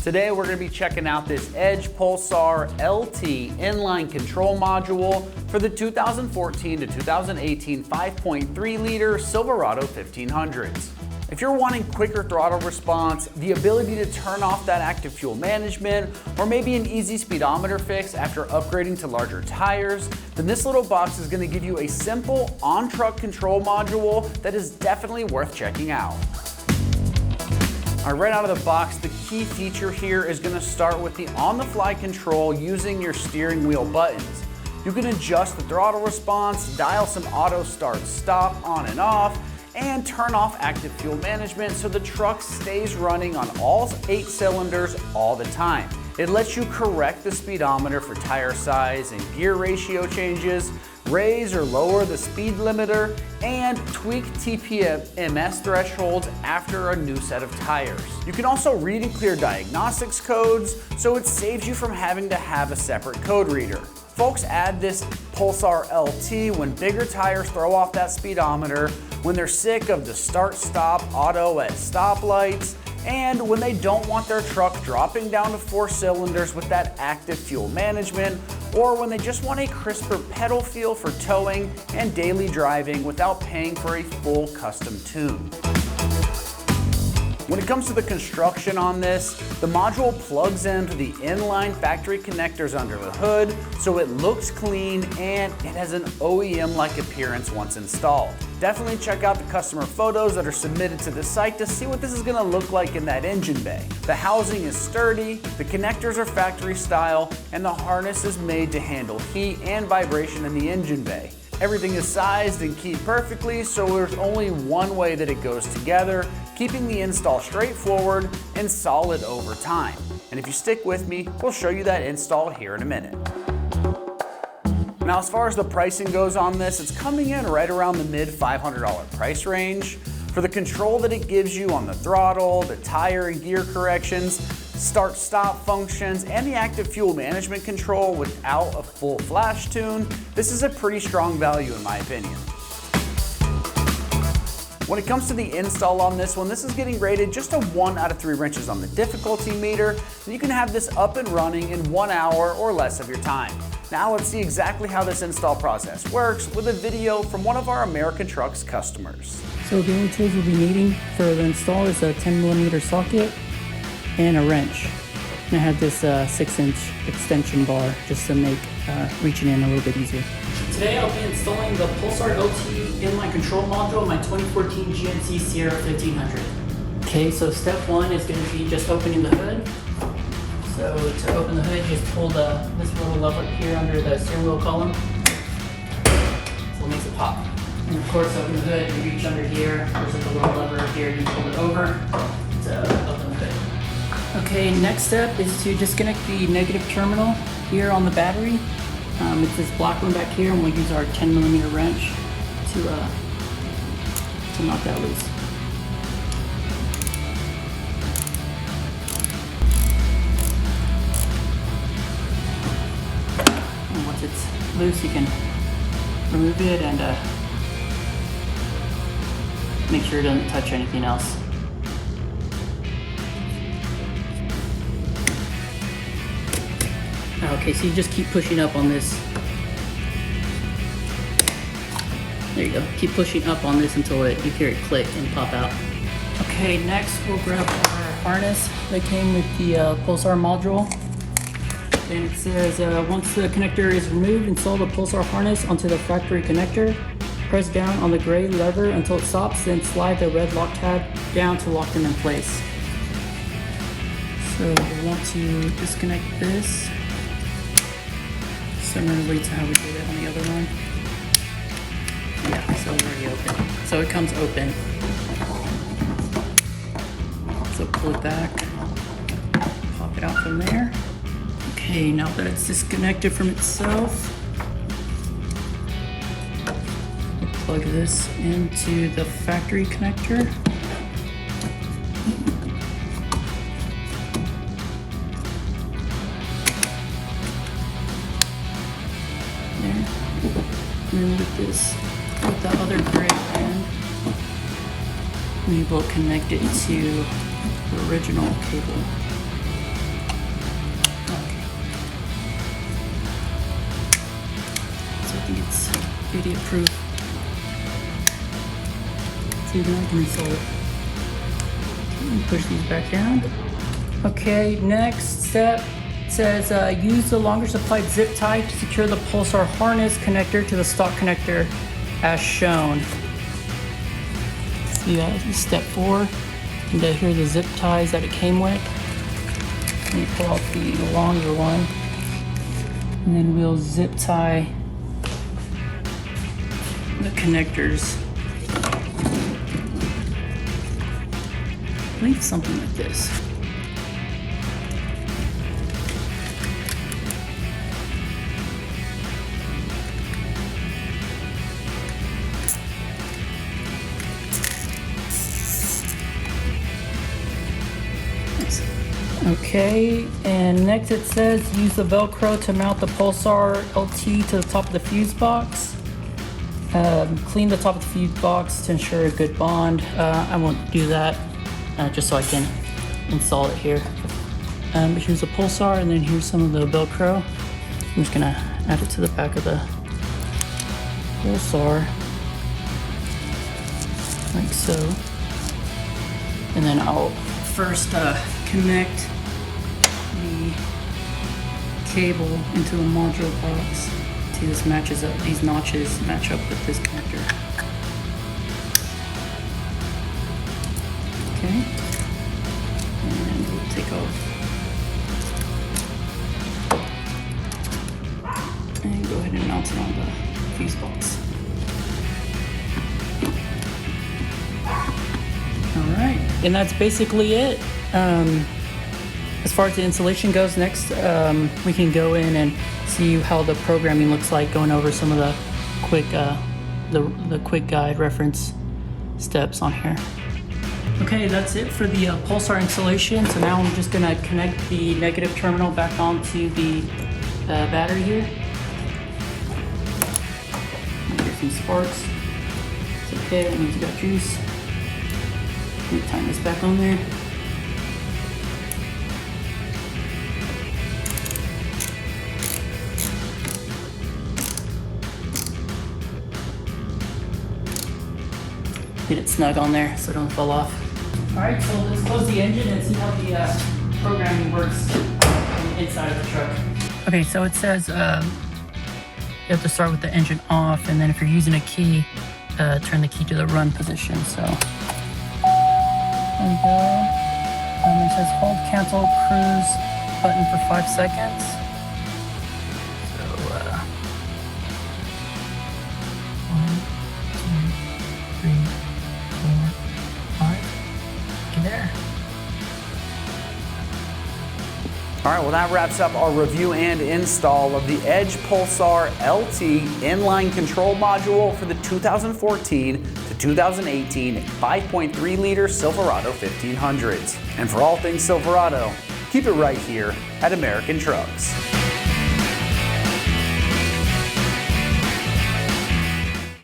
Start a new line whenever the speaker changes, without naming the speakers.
Today we're going to be checking out this Edge Pulsar LT inline control module for the 2014 to 2018 5.3 liter Silverado 1500s. If you're wanting quicker throttle response, the ability to turn off that active fuel management, or maybe an easy speedometer fix after upgrading to larger tires, then this little box is going to give you a simple on-truck control module that is definitely worth checking out. All right, right out of the box, the key feature here is going to start with the on-the-fly control using your steering wheel buttons. You can adjust the throttle response, dial some auto start stop on and off, and turn off active fuel management so the truck stays running on all 8 cylinders all the time. It lets you correct the speedometer for tire size and gear ratio changes, raise or lower the speed limiter, and tweak TPMS thresholds after a new set of tires. You can also read and clear diagnostics codes, so it saves you from having to have a separate code reader. Folks add this Pulsar LT when bigger tires throw off that speedometer, when they're sick of the start-stop auto at stoplights, and when they don't want their truck dropping down to 4 cylinders with that active fuel management, or when they just want a crisper pedal feel for towing and daily driving without paying for a full custom tune. When it comes to the construction on this, the module plugs into the inline factory connectors under the hood, so it looks clean and it has an OEM-like appearance once installed. Definitely check out the customer photos that are submitted to the site to see what this is going to look like in that engine bay. The housing is sturdy, the connectors are factory style, and the harness is made to handle heat and vibration in the engine bay. Everything is sized and keyed perfectly, so there's only one way that it goes together, keeping the install straightforward and solid over time. And if you stick with me, we'll show you that install here in a minute. Now, as far as the pricing goes on this, it's coming in right around the mid $500 price range. For the control that it gives you on the throttle, the tire and gear corrections, start-stop functions, and the active fuel management control without a full flash tune, this is a pretty strong value in my opinion. When it comes to the install on this one, this is getting rated just a 1 out of 3 wrenches on the difficulty meter, and you can have this up and running in 1 hour or less of your time. Now let's see exactly how this install process works with a video from one of our AmericanTrucks customers.
So the only tools we'll be needing for the install is a 10mm socket and a wrench. And I have this 6-inch extension bar just to make reaching in a little bit easier. Today I'll be installing the Pulsar LT inline control module on my 2014 GMC Sierra 1500. Okay, so step 1 is going to be just opening the hood. So to open the hood, you just pull this little lever here under the steering wheel column. So it makes it pop. And of course, open the hood, you reach under here. There's like a little lever here, you pull it over to open the hood. Okay, next step is to disconnect the negative terminal here on the battery. It's this black one back here, and we'll use our 10mm wrench to knock that loose. And once it's loose, you can remove it and make sure it doesn't touch anything else. Okay, so you just keep pushing up on this. There you go. Keep pushing up on this until you hear it click and pop out. Okay, next we'll grab our harness that came with the Pulsar module. And it says, once the connector is removed, install the Pulsar harness onto the factory connector. Press down on the gray lever until it stops, then slide the red lock tab down to lock them in place. So we want to disconnect this similarly to how we did it on the other one. Yeah, so it's already open. So it comes open. So pull it back, pop it out from there. Okay, now that it's disconnected from itself, we'll plug this into the factory connector. And then with the other gray end, we will connect it to the original cable. think it's idiot proof. See if I can install it. Okay, push these back down. Okay, next step says use the longer supplied zip tie to secure the Pulsar harness connector to the stock connector as shown. See step 4, and here are the zip ties that it came with. Let me pull out the longer one, and then we'll zip tie the connectors. I believe something like this. Okay, and next it says use the Velcro to mount the Pulsar LT to the top of the fuse box. Clean the top of the fuse box to ensure a good bond. I won't do that, just so I can install it here. But here's the Pulsar, and then here's some of the Velcro. I'm just gonna add it to the back of the Pulsar, like so. And then I'll first connect the cable into the module box. See, this matches up, these notches match up with this connector. Okay, and we'll take off and go ahead and mount it on the fuse box. Alright, and that's basically it. As far as the installation goes, next we can go in and see how the programming looks like, going over some of the quick the quick guide reference steps on here. Okay, that's it for the Pulsar installation. So now I'm just gonna connect the negative terminal back onto the battery here. Get some sparks. It's okay, that means you got juice. Let me tighten this back on there. Get it snug on there so it don't fall off. Alright, so let's close the engine and see how the programming works on the inside of the truck. Okay, so it says you have to start with the engine off, and then if you're using a key, turn the key to the run position. So there we go. It says hold cancel cruise button for 5 seconds. So 1, 2, 3, 4, 5. Get there.
All right, well that wraps up our review and install of the Edge Pulsar LT inline control module for the 2014 to 2018 5.3 liter Silverado 1500s. And for all things Silverado, keep it right here at American Trucks.